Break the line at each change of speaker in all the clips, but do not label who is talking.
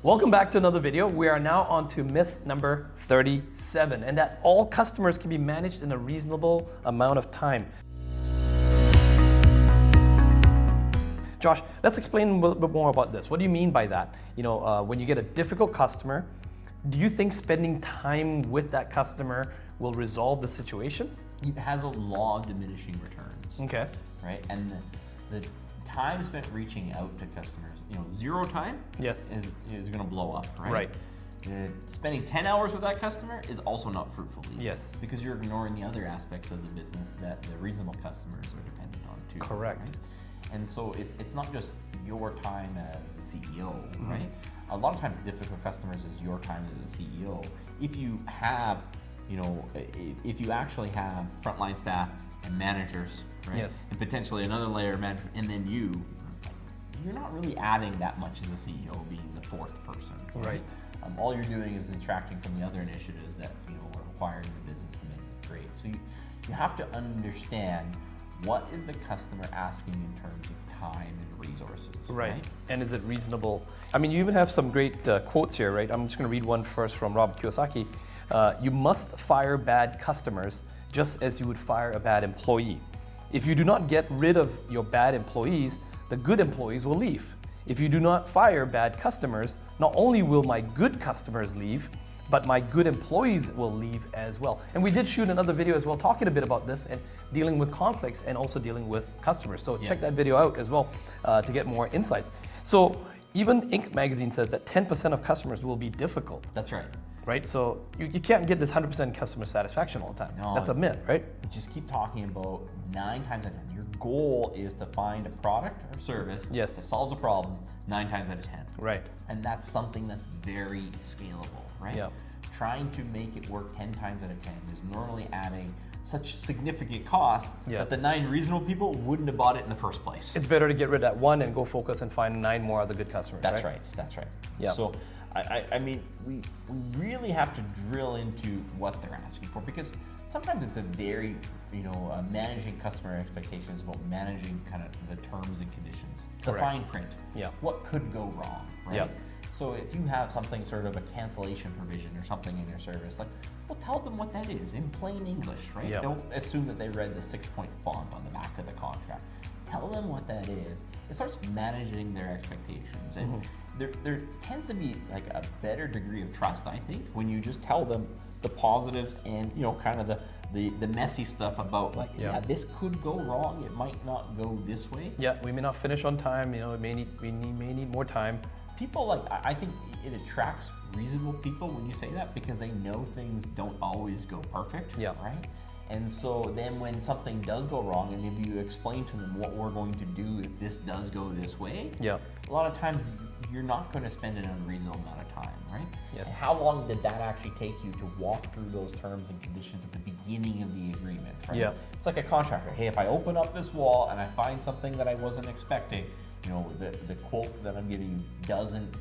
Welcome back to another video. We are now on to myth number 37, and that all customers can be managed in a reasonable amount of time. Josh, let's explain a little bit more about this. What do you mean by that? When you get a difficult customer, do you think spending time with that customer will resolve the situation?
It has a law of diminishing returns.
Okay.
Right? And the time spent reaching out to customers, zero time
Yes.
is going to blow up, right?
Right.
Spending 10 hours with that customer is also not fruitful either.
Yes.
Because you're ignoring the other aspects of the business that the reasonable customers are dependent on too.
Correct.
Right? And so it's not just your time as the CEO, right? A lot of times difficult customers is your time as the CEO. If you have, if you actually have frontline staff and managers, right?
Yes.
And potentially another layer of management, and then you're not really adding that much as a CEO being the fourth person.
Right.
All you're doing is detracting from the other initiatives that are required in the business to make it great. So you have to understand what is the customer asking in terms of time and resources.
Right. And is it reasonable? I mean, you even have some great quotes here, right? I'm just going to read one first from Robert Kiyosaki. You must fire bad customers just as you would fire a bad employee. If you do not get rid of your bad employees, the good employees will leave. If you do not fire bad customers, not only will my good customers leave, but my good employees will leave as well. And we did shoot another video as well talking a bit about this and dealing with conflicts and also dealing with customers. So check that video out as well to get more insights. So even Inc. magazine says that 10% of customers will be difficult.
That's right.
Right? So you can't get this 100% customer satisfaction all the time.
No.
That's a myth, right?
You just keep talking about 9 times out of 10. Your goal is to find a product or service that solves a problem 9 times out of 10.
Right.
And that's something that's very scalable, right?
Yeah.
Trying to make it work 10 times out of 10 is normally adding such significant cost that the 9 reasonable people wouldn't have bought it in the first place.
It's better to get rid of that one and go focus and find 9 more other good customers.
That's right. That's right.
Yeah.
So I mean, we really have to drill into what they're asking for, because sometimes it's a very, managing customer expectations about managing kind of the terms and conditions, the fine print.
Yeah.
What could go wrong, right?
Yeah.
So if you have something sort of a cancellation provision or something in your service, tell them what that is in plain English, right?
Yeah.
Don't assume that they read the 6-point font on the back of the contract. Tell them what that is. It starts managing their expectations. And there tends to be like a better degree of trust, I think, when you just tell them the positives and, kind of the messy stuff about this could go wrong. It might not go this way.
Yeah, we may not finish on time. We may need more time.
People I think it attracts reasonable people when you say that, because they know things don't always go perfect.
Yeah.
Right. And so then when something does go wrong, and if you explain to them what we're going to do if this does go this way, a lot of times you're not going to spend an unreasonable amount of time, right?
Yes.
And how long did that actually take you to walk through those terms and conditions at the beginning of the agreement, right?
Yeah.
It's like a contractor. Hey, if I open up this wall and I find something that I wasn't expecting, the quote that I'm giving you doesn't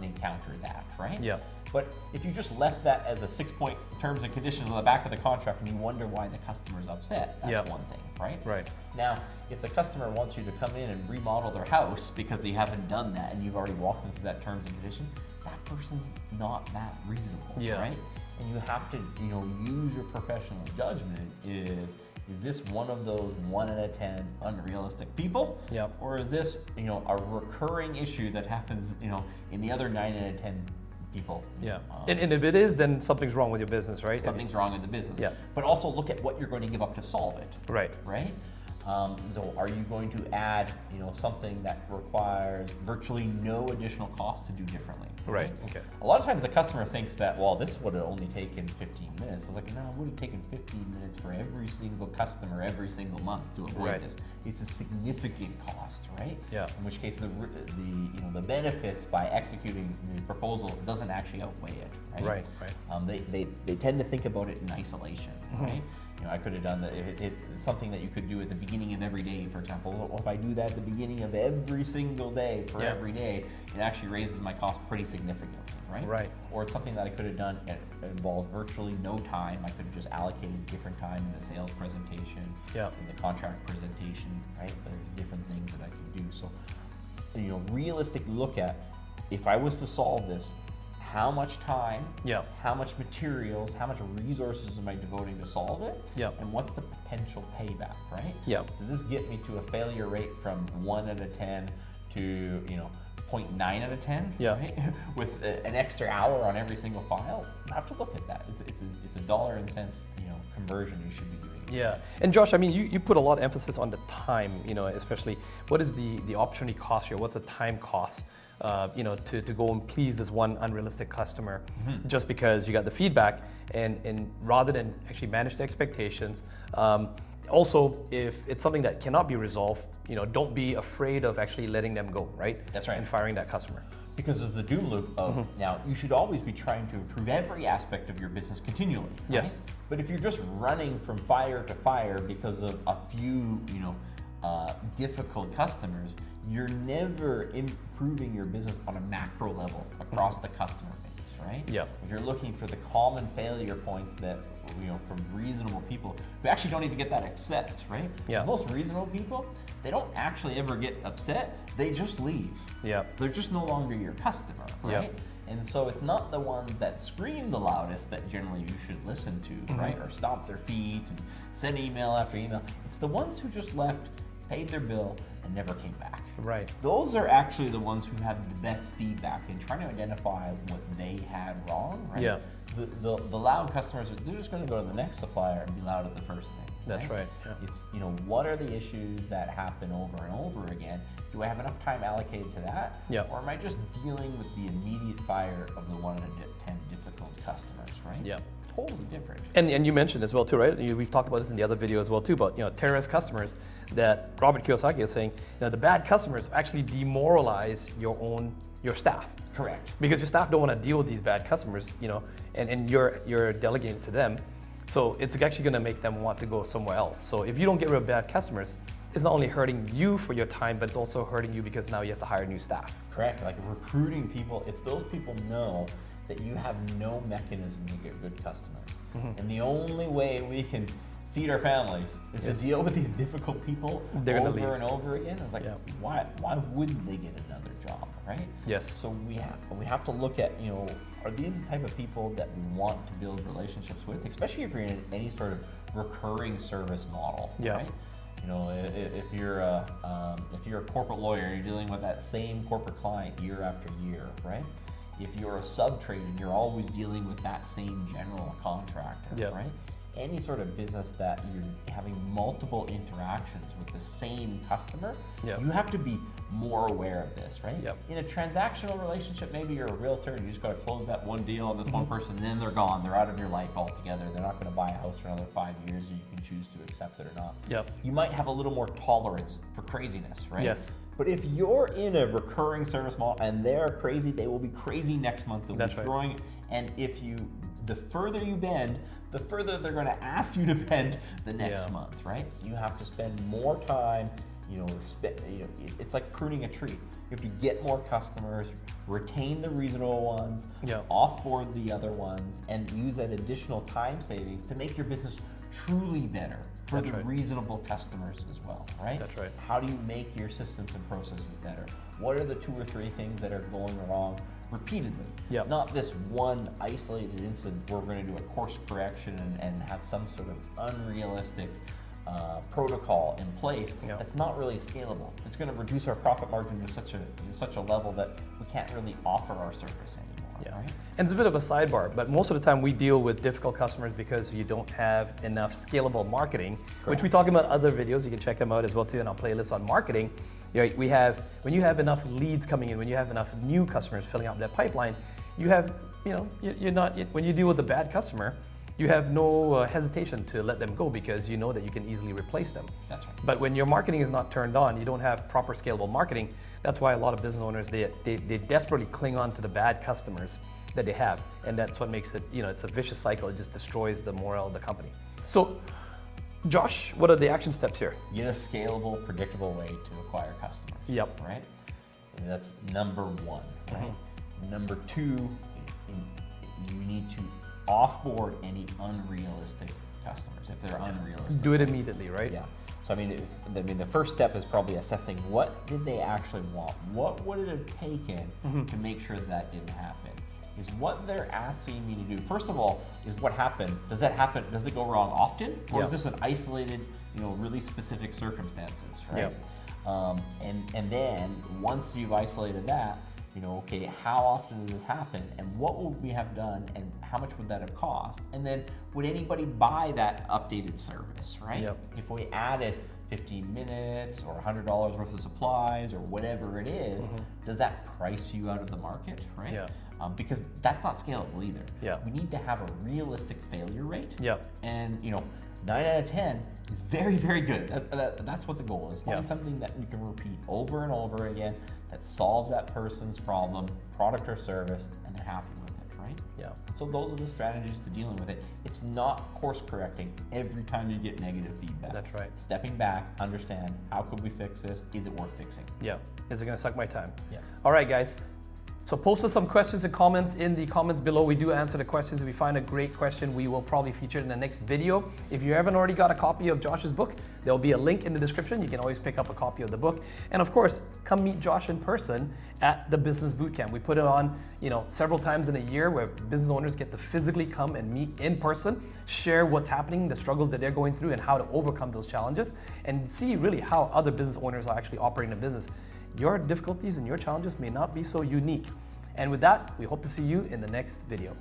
encounter that, right?
Yeah.
But if you just left that as a 6-point terms and conditions on the back of the contract and you wonder why the customer's upset, that's one thing, right?
Right.
Now, if the customer wants you to come in and remodel their house because they haven't done that and you've already walked them through that terms and condition, that person's not that reasonable, right? And you have to, use your professional judgment. Is this one of those 1 out of 10 unrealistic people?
Yeah.
Or is this, a recurring issue that happens, in the other 9 out of 10 people?
Yeah. And if it is, then something's wrong with your business, right?
Something's wrong in the business.
Yeah.
But also look at what you're going to give up to solve it.
Right.
Right? So are you going to add, something that requires virtually no additional cost to do differently?
Right. Okay.
A lot of times the customer thinks that, well, this would have only taken 15 minutes. It's like, no, it would have taken 15 minutes for every single customer every single month to avoid this. It's a significant cost, right?
Yeah.
In which case the benefits by executing the proposal doesn't actually outweigh it, right? Right. They tend to think about it in isolation, right? I could have done that. It's something that you could do at the beginning of every day, for example. Well, if I do that at the beginning of every single day for every day, it actually raises my cost pretty significantly, right? Right. Or it's something that I could have done that involved virtually no time. I could have just allocated different time in the sales presentation, in the contract presentation, right? There's different things that I can do. So, realistic look at if I was to solve this, how much time,
Yeah.
how much materials, how much resources am I devoting to solve it?
Yeah.
And what's the potential payback, right?
Yeah.
Does this get me to a failure rate from 1 out of 10 to 0.9 out of 10?
Yeah.
Right? With an extra hour on every single file? I have to look at that. It's a dollar and cents conversion you should be doing.
Yeah, and Josh, I mean, you put a lot of emphasis on the time, especially what is the opportunity cost here? What's the time cost, to go and please this one unrealistic customer just because you got the feedback, and rather than actually manage the expectations. Also, if it's something that cannot be resolved, don't be afraid of actually letting them go, right?
That's right.
And firing that customer.
Because of the doom loop of now, you should always be trying to improve every aspect of your business continually. Right?
Yes.
But if you're just running from fire to fire because of a few, difficult customers, you're never improving your business on a macro level across the customer base, right?
Yeah.
If you're looking for the common failure points that, from reasonable people who actually don't even get that upset, right?
Yeah.
Most reasonable people, they don't actually ever get upset, they just leave.
Yeah.
They're just no longer your customer, right?
Yeah.
And so it's not the ones that scream the loudest that generally you should listen to, right? Or stomp their feet and send email after email. It's the ones who just left, paid their bill, and never came back.
Right.
Those are actually the ones who have the best feedback in trying to identify what they had wrong, right?
Yeah.
The loud customers, they're just going to go to the next supplier and be loud at the first thing.
That's right. Yeah.
It's, what are the issues that happen over and over again? Do I have enough time allocated to that?
Yeah.
Or am I just dealing with the immediate fire of the 1 out of 10 difficult customers, right?
Yeah.
Totally different.
And you mentioned as well too, right? We've talked about this in the other video as well too, about terrorist customers that Robert Kiyosaki is saying, the bad customers actually demoralize your staff.
Correct.
Because your staff don't want to deal with these bad customers, and you're delegating to them. So it's actually going to make them want to go somewhere else. So if you don't get rid of bad customers, it's not only hurting you for your time, but it's also hurting you because now you have to hire new staff.
Correct. Like recruiting people, if those people know that you have no mechanism to get good customers, and the only way we can feed our families is to deal with these difficult people over and over again. It's like, why wouldn't they get another job, right?
Yes.
So we have to look at, are these the type of people that we want to build relationships with, especially if you're in any sort of recurring service model, right? If you're a corporate lawyer and you're dealing with that same corporate client year after year, right? If you're a sub-trade and you're always dealing with that same general contractor, right? Any sort of business that you're having multiple interactions with the same customer, you have to be more aware of this, right? In a transactional relationship, maybe you're a realtor and you just got to close that one deal on this one person, and then they're gone. They're out of your life altogether. They're not going to buy a house for another 5 years, and you can choose to accept it or not. You might have a little more tolerance for craziness, right?
Yes.
But if you're in a recurring service model and they're crazy, they will be crazy next month. They'll be growing. And the further you bend, the further they're going to ask you to bend the next month, right? You have to spend more time, it's like pruning a tree. You have to get more customers, retain the reasonable ones, offboard the other ones, and use that additional time savings to make your business truly better for the reasonable customers as well, right?
That's right.
How do you make your systems and processes better? What are the 2 or 3 things that are going wrong repeatedly? Not this one isolated incident where we're going to do a course correction and have some sort of unrealistic protocol in place that's not really scalable. It's going to reduce our profit margin to such a level that we can't really offer our service anymore. Right?
And it's a bit of a sidebar, but most of the time we deal with difficult customers because you don't have enough scalable marketing, which we talk about in other videos. You can check them out as well too in our playlist on marketing. We have, when you have enough leads coming in, when you have enough new customers filling out that pipeline, you have, you're not, when you deal with a bad customer, you have no hesitation to let them go because you know that you can easily replace them.
That's right.
But when your marketing is not turned on, you don't have proper scalable marketing. That's why a lot of business owners, they desperately cling on to the bad customers that they have. And that's what makes it, it's a vicious cycle. It just destroys the morale of the company. So, Josh, what are the action steps here?
Get a scalable, predictable way to acquire customers. Right? And that's number 1, right? Number 2, you need to offboard any unrealistic customers if they're unrealistic.
Do it immediately, right?
Yeah. So I mean, the first step is probably assessing what did they actually want. What would it have taken to make sure that didn't happen? Is what they're asking me to do. First of all, is what happened. Does that happen? Does it go wrong often, or is this an isolated, really specific circumstances, right? And then once you've isolated that, okay, how often does this happen, and what would we have done, and how much would that have cost? And then would anybody buy that updated service, right? If we added 15 minutes or $100 worth of supplies or whatever it is, does that price you out of the market, right? Because that's not scalable either. We need to have a realistic failure rate. And 9 out of 10 is very, very good. That's what the goal is. Find something that we can repeat over and over again that solves that person's problem, product or service, and they're happy with it, right? So those are the strategies to dealing with it. It's not course correcting every time you get negative feedback.
That's right.
Stepping back, understand, how could we fix this? Is it worth fixing?
Is it gonna suck my time? All right, guys. So post us some questions and comments in the comments below. We do answer the questions. If we find a great question, we will probably feature it in the next video. If you haven't already got a copy of Josh's book, there'll be a link in the description. You can always pick up a copy of the book. And of course, come meet Josh in person at the Business Bootcamp. We put it on, several times in a year where business owners get to physically come and meet in person, share what's happening, the struggles that they're going through, and how to overcome those challenges, and see really how other business owners are actually operating a business. Your difficulties and your challenges may not be so unique. And with that, we hope to see you in the next video.